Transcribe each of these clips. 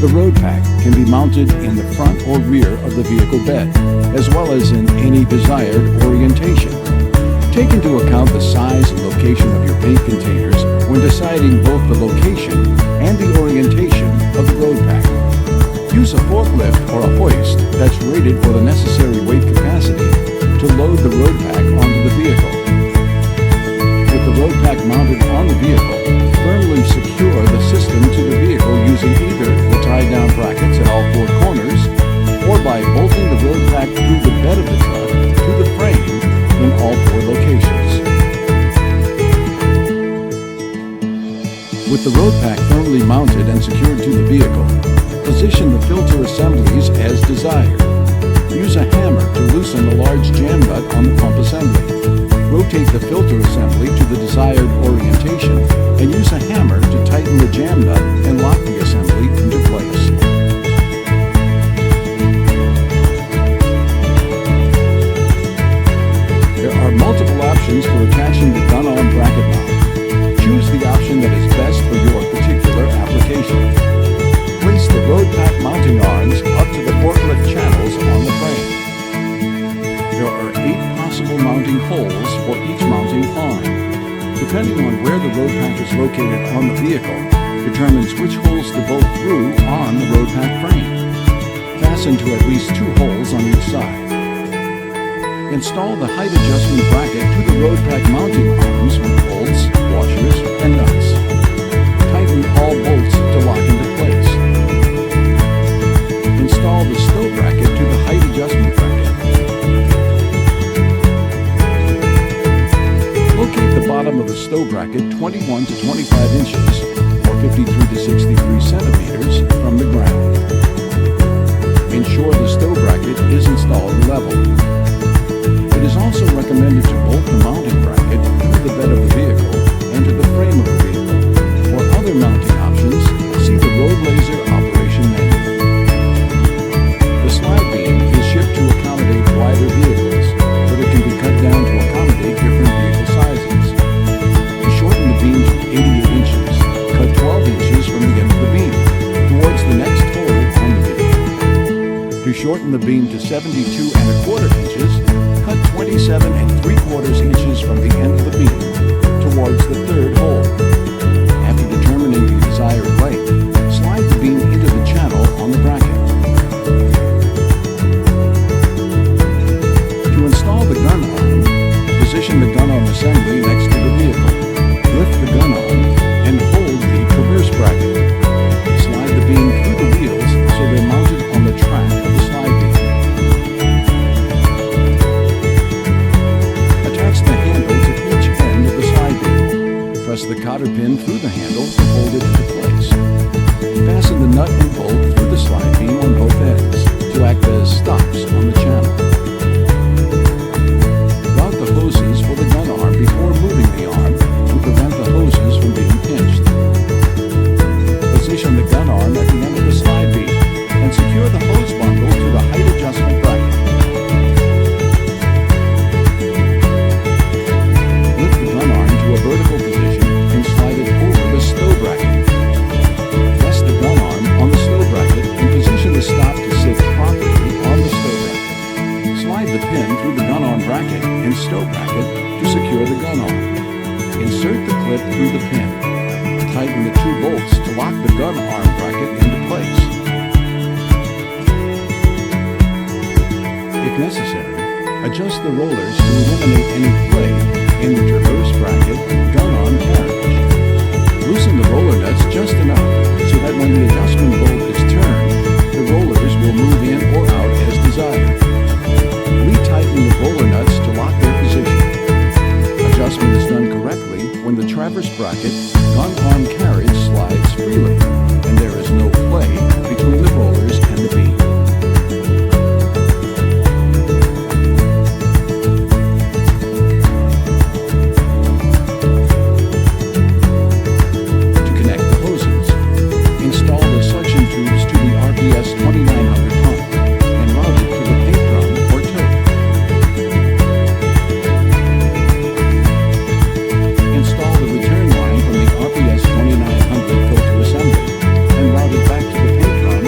The Roadpak can be mounted in the front or rear of the vehicle bed, as well as in any desired orientation. Take into account the size and location of your paint containers when deciding both the location and the orientation of the Roadpak. Use a forklift or a hoist that's rated for the necessary weight capacity to load the Roadpak onto the vehicle. With the Roadpak mounted on the vehicle, firmly secure the system to the vehicle using either the tie-down brackets at all four corners or by bolting the Roadpak through the bed of the truck to the frame in all four locations. With the Roadpak firmly mounted and secured to the vehicle, position the filter assemblies as desired. Use a hammer to loosen the large jam nut on the pump assembly. Rotate the filter assembly to the desired orientation and use a hammer to tighten the jam nut and lock the assembly into place. There are multiple options for attaching the gun arm bracket mount. Choose the option that is best for your particular application. Place the Roadpak mounting arms up to the forklift channels on the frame. There are 8 possible mounting holes for each mounting arm. Depending on where the Roadpak is located on the vehicle, determines which holes to bolt through on the Roadpak frame. Fasten to at least 2 holes on each side. Install the height adjustment bracket to the Roadpak mounting arms with bolts, washers, and nuts. Tighten all bolts to lock into place. Install the stow bracket to the height adjustment bracket. Locate the bottom of the stow bracket 21 to 25 inches or 53 to 63 centimeters from the ground. Ensure the stow bracket is installed level. It is also recommended to bolt the mounting bracket through the bed of the vehicle and to the frame of the vehicle. For other mounting options, see the RoadLazer operation menu. The slide beam is shipped to accommodate wider vehicles, but it can be cut down to accommodate different vehicle sizes. To shorten the beam to 88 inches, cut 12 inches from the end of the beam towards the next hole on the vehicle. To shorten the beam to 72¼ inches, cut 27¾ inches from the end of the beam towards the third hole. After determining the desired length, slide the beam into the channel on the bracket. To install the gun arm, position the gun arm assembly next to the vehicle. Lift the gun arm and hold the traverse bracket. Slide the beam through the wheels so they're mounted on the track of the slide beam. Attach the handle to each end of the slide beam. Press the cotter pin through the handle to hold it into place. Fasten the nut and bolt through the slide beam on both ends to act as stops on the channel. Route the hoses for the gun arm before moving the arm to prevent the hoses from being pinched. Position the gun arm at the end of the slide beam and secure the hose bundle to the height adjustment bracket. Lift the gun arm to a vertical position and slide it over the stow bracket. Rest the gun arm on the stow bracket and position the stop to sit properly on the stow bracket. Slide the pin through the gun arm bracket and stow bracket to secure the gun arm. Insert the clip through the pin. Tighten the 2 bolts to lock the gun arm bracket into place. If necessary, adjust the rollers to eliminate any play in the traverse bracket gun arm carriage. Loosen the roller nuts just enough so that when the adjustment bolt is turned, the rollers will move in or out as desired. Retighten the roller nuts to lock their position. Adjustment is done correctly when the traverse bracket gun arm carriage slides freely and there is no play between the rollers and the beam. To connect the hoses, install the suction tubes to the RPS 2900 pump and route it to the paint drum or tote. Install the return line from the RPS 2900 filter assembly and route it back to the paint drum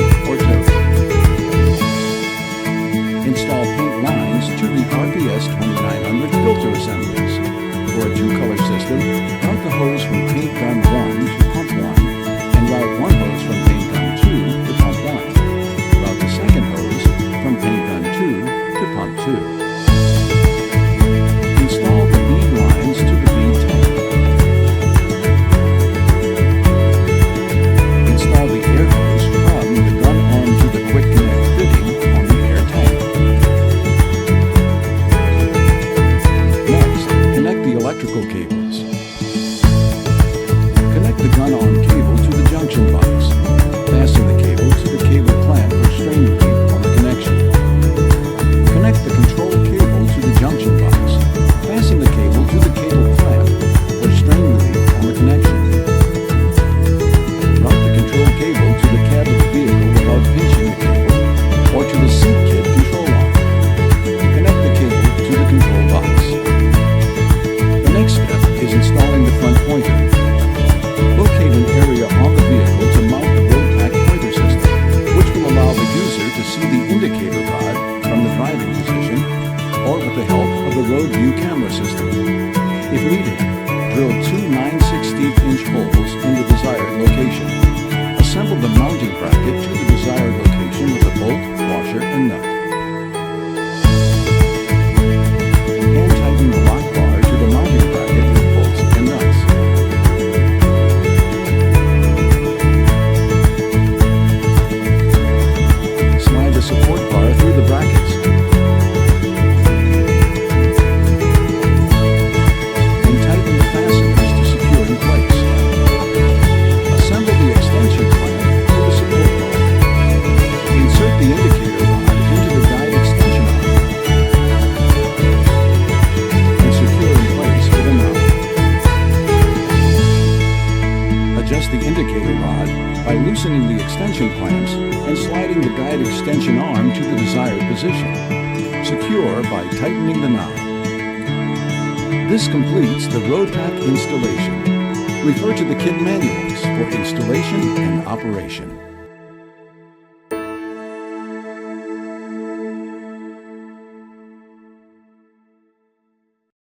adjust the indicator rod by loosening the extension clamps and sliding the guide extension arm to the desired position. Secure by tightening the knob. This completes the Roadpak installation. Refer to the kit manuals for installation and operation.